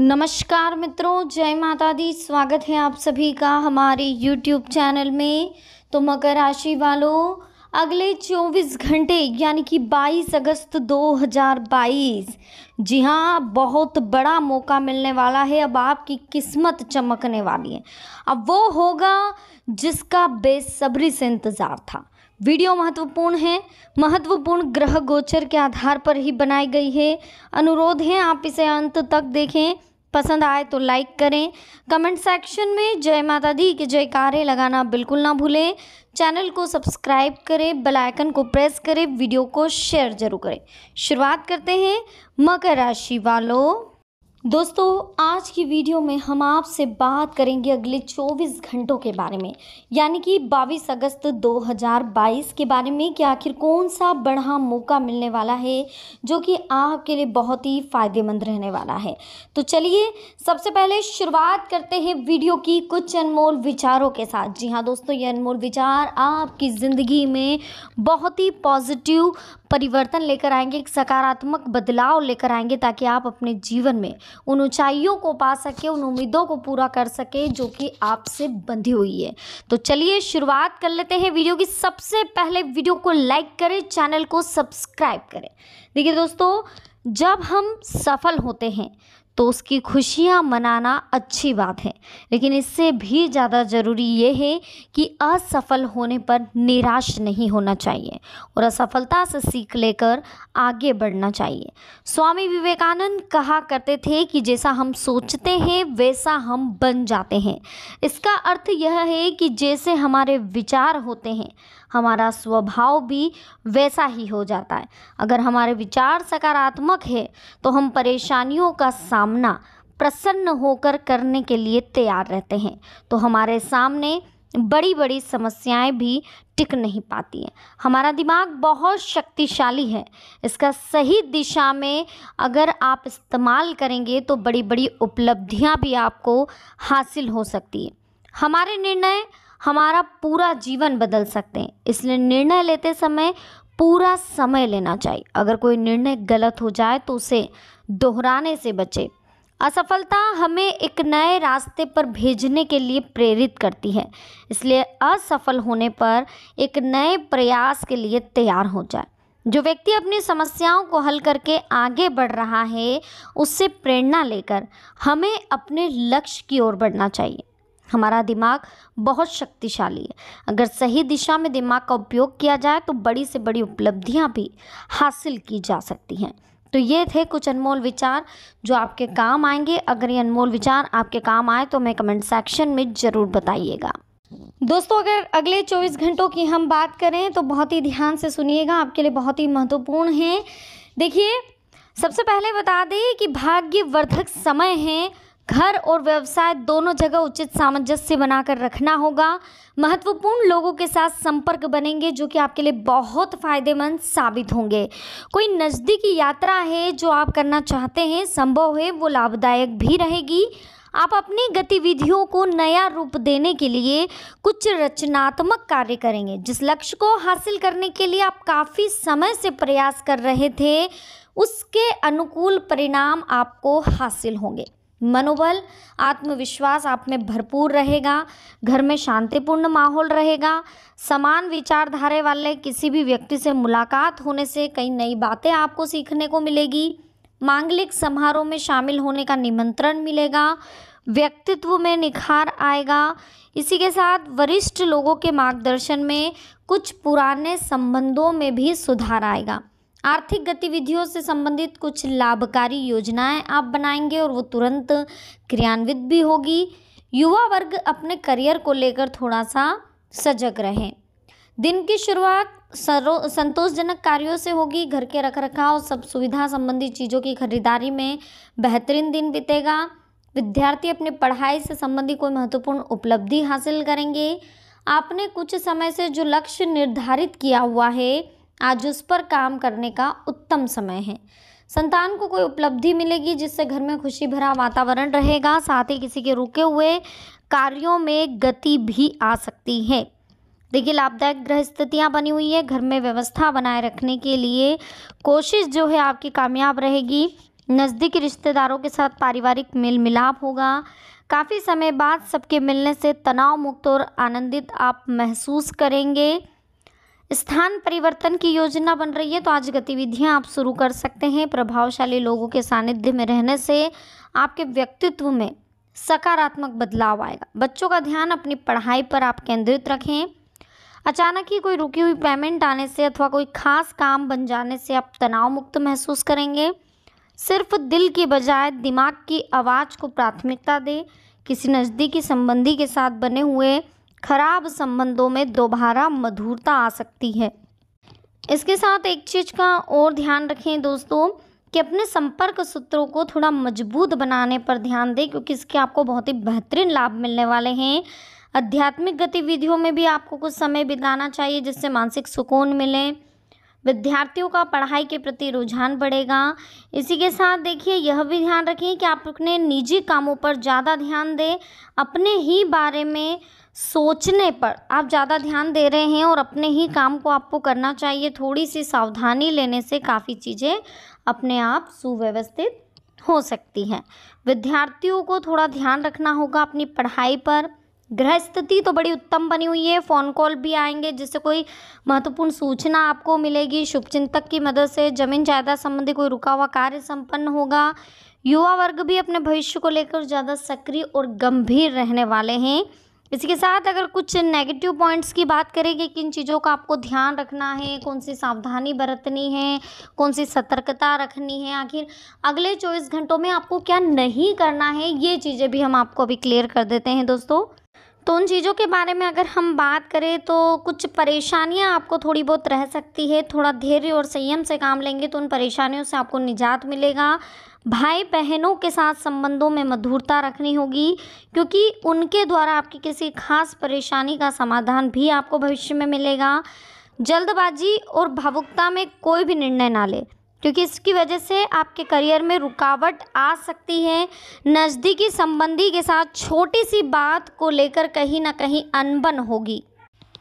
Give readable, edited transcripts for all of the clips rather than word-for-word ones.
नमस्कार मित्रों, जय माता दी। स्वागत है आप सभी का हमारे YouTube चैनल में। तो मकर राशि वालों, अगले 24 घंटे यानी कि 22 अगस्त 2022, जी हाँ, बहुत बड़ा मौका मिलने वाला है। अब आपकी किस्मत चमकने वाली है। अब वो होगा जिसका बेसब्री से इंतज़ार था। वीडियो महत्वपूर्ण है, महत्वपूर्ण ग्रह गोचर के आधार पर ही बनाई गई है। अनुरोध है आप इसे अंत तक देखें। पसंद आए तो लाइक करें। कमेंट सेक्शन में जय माता दी के जयकारे लगाना बिल्कुल ना भूलें। चैनल को सब्सक्राइब करें, बेल आइकन को प्रेस करें, वीडियो को शेयर जरूर करें। शुरुआत करते हैं मकर राशि वालों। दोस्तों, आज की वीडियो में हम आपसे बात करेंगे अगले 24 घंटों के बारे में, यानी कि 22 अगस्त 2022 के बारे में कि आखिर कौन सा बड़ा मौका मिलने वाला है जो कि आपके लिए बहुत ही फ़ायदेमंद रहने वाला है। तो चलिए सबसे पहले शुरुआत करते हैं वीडियो की कुछ अनमोल विचारों के साथ। जी हाँ दोस्तों, ये अनमोल विचार आपकी ज़िंदगी में बहुत ही पॉजिटिव परिवर्तन लेकर आएंगे, एक सकारात्मक बदलाव लेकर आएंगे, ताकि आप अपने जीवन में उन ऊंचाइयों को पा सके, उन उम्मीदों को पूरा कर सके जो कि आपसे बंधी हुई है। तो चलिए शुरुआत कर लेते हैं वीडियो की। सबसे पहले वीडियो को लाइक करें, चैनल को सब्सक्राइब करें। देखिए दोस्तों, जब हम सफल होते हैं तो उसकी खुशियाँ मनाना अच्छी बात है, लेकिन इससे भी ज़्यादा ज़रूरी ये है कि असफल होने पर निराश नहीं होना चाहिए और असफलता से सीख लेकर आगे बढ़ना चाहिए। स्वामी विवेकानंद कहा करते थे कि जैसा हम सोचते हैं वैसा हम बन जाते हैं। इसका अर्थ यह है कि जैसे हमारे विचार होते हैं, हमारा स्वभाव भी वैसा ही हो जाता है। अगर हमारे विचार सकारात्मक है तो हम परेशानियों का सामना प्रसन्न होकर करने के लिए तैयार रहते हैं, तो हमारे सामने बड़ी बड़ी समस्याएं भी टिक नहीं पाती हैं। हमारा दिमाग बहुत शक्तिशाली है, इसका सही दिशा में अगर आप इस्तेमाल करेंगे तो बड़ी बड़ी उपलब्धियां भी आपको हासिल हो सकती है। हमारे निर्णय हमारा पूरा जीवन बदल सकते हैं, इसलिए निर्णय लेते समय पूरा समय लेना चाहिए। अगर कोई निर्णय गलत हो जाए तो उसे दोहराने से बचे। असफलता हमें एक नए रास्ते पर भेजने के लिए प्रेरित करती है, इसलिए असफल होने पर एक नए प्रयास के लिए तैयार हो जाए। जो व्यक्ति अपनी समस्याओं को हल करके आगे बढ़ रहा है, उससे प्रेरणा लेकर हमें अपने लक्ष्य की ओर बढ़ना चाहिए। हमारा दिमाग बहुत शक्तिशाली है, अगर सही दिशा में दिमाग का उपयोग किया जाए तो बड़ी से बड़ी उपलब्धियां भी हासिल की जा सकती हैं। तो ये थे कुछ अनमोल विचार जो आपके काम आएंगे। अगर ये अनमोल विचार आपके काम आए तो हमें कमेंट सेक्शन में ज़रूर बताइएगा। दोस्तों, अगर अगले 24 घंटों की हम बात करें तो बहुत ही ध्यान से सुनिएगा, आपके लिए बहुत ही महत्वपूर्ण है। देखिए, सबसे पहले बता दें कि भाग्यवर्धक समय है। घर और व्यवसाय दोनों जगह उचित सामंजस्य बनाकर रखना होगा। महत्वपूर्ण लोगों के साथ संपर्क बनेंगे जो कि आपके लिए बहुत फ़ायदेमंद साबित होंगे। कोई नज़दीकी यात्रा है जो आप करना चाहते हैं, संभव है वो लाभदायक भी रहेगी। आप अपनी गतिविधियों को नया रूप देने के लिए कुछ रचनात्मक कार्य करेंगे। जिस लक्ष्य को हासिल करने के लिए आप काफ़ी समय से प्रयास कर रहे थे, उसके अनुकूल परिणाम आपको हासिल होंगे। मनोबल, आत्मविश्वास आप में भरपूर रहेगा। घर में शांतिपूर्ण माहौल रहेगा। समान विचारधारा वाले किसी भी व्यक्ति से मुलाकात होने से कई नई बातें आपको सीखने को मिलेगी। मांगलिक समारोह में शामिल होने का निमंत्रण मिलेगा। व्यक्तित्व में निखार आएगा। इसी के साथ वरिष्ठ लोगों के मार्गदर्शन में कुछ पुराने संबंधों में भी सुधार आएगा। आर्थिक गतिविधियों से संबंधित कुछ लाभकारी योजनाएं आप बनाएंगे और वो तुरंत क्रियान्वित भी होगी। युवा वर्ग अपने करियर को लेकर थोड़ा सा सजग रहें। दिन की शुरुआत संतोषजनक कार्यों से होगी। घर के रखरखाव, सब सुविधा संबंधी चीज़ों की खरीदारी में बेहतरीन दिन बीतेगा। विद्यार्थी अपनी पढ़ाई से संबंधित कोई महत्वपूर्ण उपलब्धि हासिल करेंगे। आपने कुछ समय से जो लक्ष्य निर्धारित किया हुआ है, आज उस पर काम करने का उत्तम समय है। संतान को कोई उपलब्धि मिलेगी जिससे घर में खुशी भरा वातावरण रहेगा। साथ ही किसी के रुके हुए कार्यों में गति भी आ सकती है। देखिए, लाभदायक ग्रह स्थितियाँ बनी हुई है। घर में व्यवस्था बनाए रखने के लिए कोशिश जो है आपकी कामयाब रहेगी। नज़दीकी रिश्तेदारों के साथ पारिवारिक मेल मिलाप होगा। काफ़ी समय बाद सबके मिलने से तनाव मुक्त और आनंदित आप महसूस करेंगे। स्थान परिवर्तन की योजना बन रही है तो आज गतिविधियां आप शुरू कर सकते हैं। प्रभावशाली लोगों के सानिध्य में रहने से आपके व्यक्तित्व में सकारात्मक बदलाव आएगा। बच्चों का ध्यान अपनी पढ़ाई पर आप केंद्रित रखें। अचानक ही कोई रुकी हुई पेमेंट आने से अथवा कोई खास काम बन जाने से आप तनाव मुक्त महसूस करेंगे। सिर्फ दिल की बजाय दिमाग की आवाज़ को प्राथमिकता दें। किसी नज़दीकी संबंधी के साथ बने हुए खराब संबंधों में दोबारा मधुरता आ सकती है। इसके साथ एक चीज़ का और ध्यान रखें दोस्तों कि अपने संपर्क सूत्रों को थोड़ा मजबूत बनाने पर ध्यान दें, क्योंकि इसके आपको बहुत ही बेहतरीन लाभ मिलने वाले हैं। आध्यात्मिक गतिविधियों में भी आपको कुछ समय बिताना चाहिए जिससे मानसिक सुकून मिले। विद्यार्थियों का पढ़ाई के प्रति रुझान बढ़ेगा। इसी के साथ देखिए यह भी ध्यान रखें कि आप अपने निजी कामों पर ज़्यादा ध्यान दें। अपने ही बारे में सोचने पर आप ज़्यादा ध्यान दे रहे हैं और अपने ही काम को आपको करना चाहिए। थोड़ी सी सावधानी लेने से काफ़ी चीज़ें अपने आप सुव्यवस्थित हो सकती हैं। विद्यार्थियों को थोड़ा ध्यान रखना होगा अपनी पढ़ाई पर। ग्रह स्थिति तो बड़ी उत्तम बनी हुई है। फ़ोन कॉल भी आएंगे जिससे कोई महत्वपूर्ण सूचना आपको मिलेगी। शुभचिंतक की मदद से जमीन जायदाद संबंधी कोई रुका हुआ कार्य संपन्न होगा। युवा वर्ग भी अपने भविष्य को लेकर ज़्यादा सक्रिय और गंभीर रहने वाले हैं। इसी के साथ अगर कुछ नेगेटिव पॉइंट्स की बात करें कि किन चीज़ों का आपको ध्यान रखना है, कौन सी सावधानी बरतनी है, कौन सी सतर्कता रखनी है, आखिर अगले 24 घंटों में आपको क्या नहीं करना है, ये चीज़ें भी हम आपको अभी क्लियर कर देते हैं दोस्तों। तो उन चीज़ों के बारे में अगर हम बात करें तो कुछ परेशानियां आपको थोड़ी बहुत रह सकती है। थोड़ा धैर्य और संयम से काम लेंगे तो उन परेशानियों से आपको निजात मिलेगा। भाई बहनों के साथ संबंधों में मधुरता रखनी होगी, क्योंकि उनके द्वारा आपकी किसी खास परेशानी का समाधान भी आपको भविष्य में मिलेगा। जल्दबाजी और भावुकता में कोई भी निर्णय ना ले, क्योंकि इसकी वजह से आपके करियर में रुकावट आ सकती है। नज़दीकी संबंधी के साथ छोटी सी बात को लेकर कहीं ना कहीं अनबन होगी।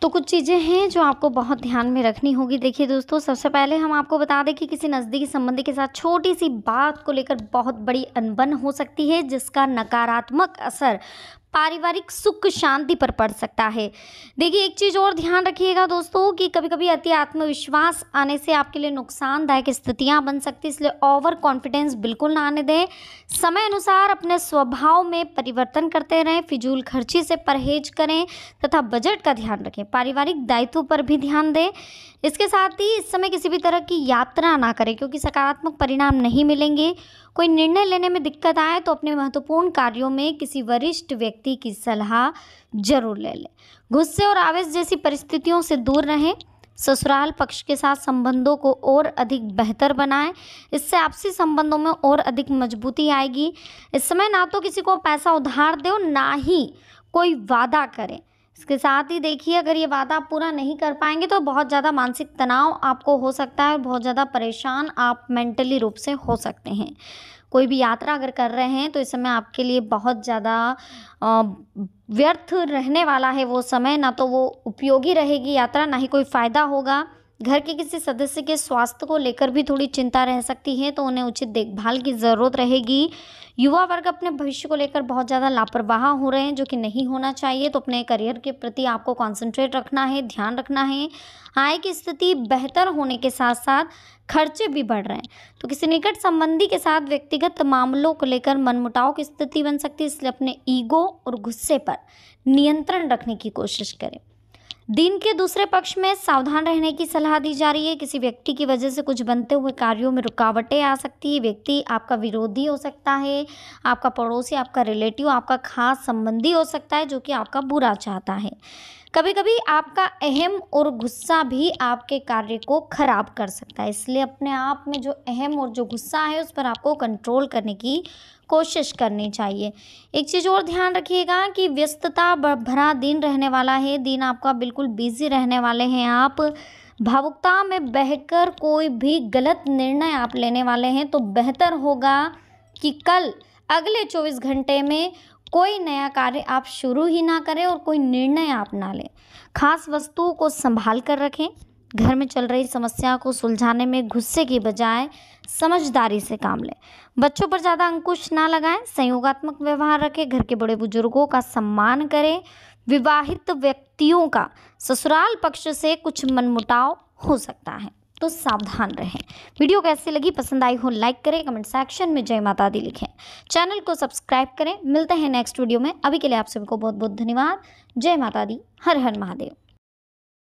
तो कुछ चीज़ें हैं जो आपको बहुत ध्यान में रखनी होगी। देखिए दोस्तों, सबसे पहले हम आपको बता दें कि किसी नज़दीकी संबंधी के साथ छोटी सी बात को लेकर बहुत बड़ी अनबन हो सकती है, जिसका नकारात्मक असर पारिवारिक सुख शांति पर पड़ सकता है। देखिए एक चीज़ और ध्यान रखिएगा दोस्तों कि कभी कभी अति आत्मविश्वास आने से आपके लिए नुकसानदायक स्थितियां बन सकती है, इसलिए ओवर कॉन्फिडेंस बिल्कुल ना आने दें। समय अनुसार अपने स्वभाव में परिवर्तन करते रहें। फिजूल खर्ची से परहेज करें तथा बजट का ध्यान रखें। पारिवारिक दायित्व पर भी ध्यान दें। इसके साथ ही इस समय किसी भी तरह की यात्रा ना करें, क्योंकि सकारात्मक परिणाम नहीं मिलेंगे। कोई निर्णय लेने में दिक्कत आए तो अपने महत्वपूर्ण कार्यों में किसी वरिष्ठ व्यक्ति की सलाह जरूर ले लें। गुस्से और आवेश जैसी परिस्थितियों से दूर रहें। ससुराल पक्ष के साथ संबंधों को और अधिक बेहतर बनाएं, इससे आपसी संबंधों में और अधिक मजबूती आएगी। इस समय ना तो किसी को पैसा उधार दो, ना ही कोई वादा करें। इसके साथ ही देखिए अगर ये वादा आप पूरा नहीं कर पाएंगे तो बहुत ज़्यादा मानसिक तनाव आपको हो सकता है और बहुत ज़्यादा परेशान आप मेंटली रूप से हो सकते हैं। कोई भी यात्रा अगर कर रहे हैं तो इस समय आपके लिए बहुत ज़्यादा व्यर्थ रहने वाला है वो समय। ना तो वो उपयोगी रहेगी यात्रा, ना ही कोई फ़ायदा होगा। घर के किसी सदस्य के स्वास्थ्य को लेकर भी थोड़ी चिंता रह सकती है, तो उन्हें उचित देखभाल की ज़रूरत रहेगी। युवा वर्ग अपने भविष्य को लेकर बहुत ज़्यादा लापरवाह हो रहे हैं, जो कि नहीं होना चाहिए। तो अपने करियर के प्रति आपको कंसंट्रेट रखना है, ध्यान रखना है। आय की स्थिति बेहतर होने के साथ साथ खर्चे भी बढ़ रहे हैं, तो किसी निकट संबंधी के साथ व्यक्तिगत मामलों को लेकर मनमुटाव की स्थिति बन सकती है, इसलिए अपने ईगो और गुस्से पर नियंत्रण रखने की कोशिश करें। दिन के दूसरे पक्ष में सावधान रहने की सलाह दी जा रही है। किसी व्यक्ति की वजह से कुछ बनते हुए कार्यों में रुकावटें आ सकती है। व्यक्ति आपका विरोधी हो सकता है, आपका पड़ोसी, आपका रिलेटिव, आपका खास संबंधी हो सकता है जो कि आपका बुरा चाहता है। कभी कभी आपका अहम और गुस्सा भी आपके कार्य को खराब कर सकता है, इसलिए अपने आप में जो अहम और जो गुस्सा है उस पर आपको कंट्रोल करने की कोशिश करनी चाहिए। एक चीज़ और ध्यान रखिएगा कि व्यस्तता भरा दिन रहने वाला है। दिन आपका बिल्कुल बिजी रहने वाले हैं। आप भावुकता में बहकर कोई भी गलत निर्णय आप लेने वाले हैं, तो बेहतर होगा कि कल अगले 24 घंटे में कोई नया कार्य आप शुरू ही ना करें और कोई निर्णय आप ना लें। खास वस्तुओं को संभाल कर रखें। घर में चल रही समस्या को सुलझाने में गुस्से की बजाय समझदारी से काम लें। बच्चों पर ज़्यादा अंकुश ना लगाएं, संयोगात्मक व्यवहार रखें, घर के बड़े बुजुर्गों का सम्मान करें। विवाहित व्यक्तियों का ससुराल पक्ष से कुछ मनमुटाव हो सकता है, तो सावधान रहें। वीडियो कैसी लगी, पसंद आई हो लाइक करें, कमेंट सेक्शन में जय माता दी लिखें, चैनल को सब्सक्राइब करें। मिलते हैं नेक्स्ट वीडियो में। अभी के लिए आप सभी को बहुत बहुत धन्यवाद। जय माता दी, हर हर महादेव।